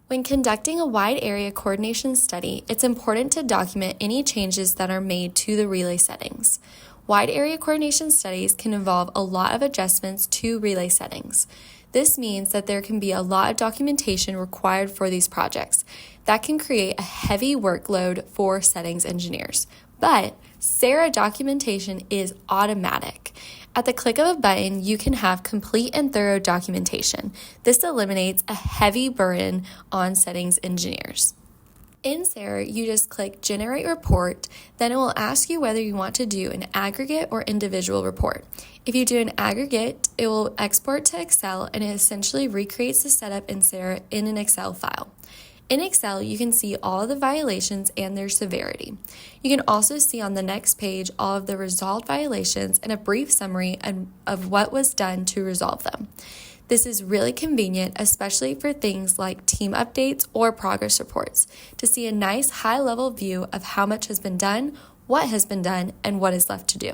When conducting a wide area coordination study, it's important to document any changes that are made to the relay settings. Wide area coordination studies can involve a lot of adjustments to relay settings. This means that there can be a lot of documentation required for these projects. That can create a heavy workload for settings engineers. But SARA documentation is automatic. At the click of a button, you can have complete and thorough documentation. This eliminates a heavy burden on settings engineers. In SARA, you just click Generate Report, then it will ask you whether you want to do an aggregate or individual report. If you do an aggregate, it will export to Excel and it essentially recreates the setup in SARA in an Excel file. In Excel, you can see all of the violations and their severity. You can also see on the next page all of the resolved violations and a brief summary of what was done to resolve them. This is really convenient, especially for things like team updates or progress reports, to see a nice high-level view of how much has been done, what has been done, and what is left to do.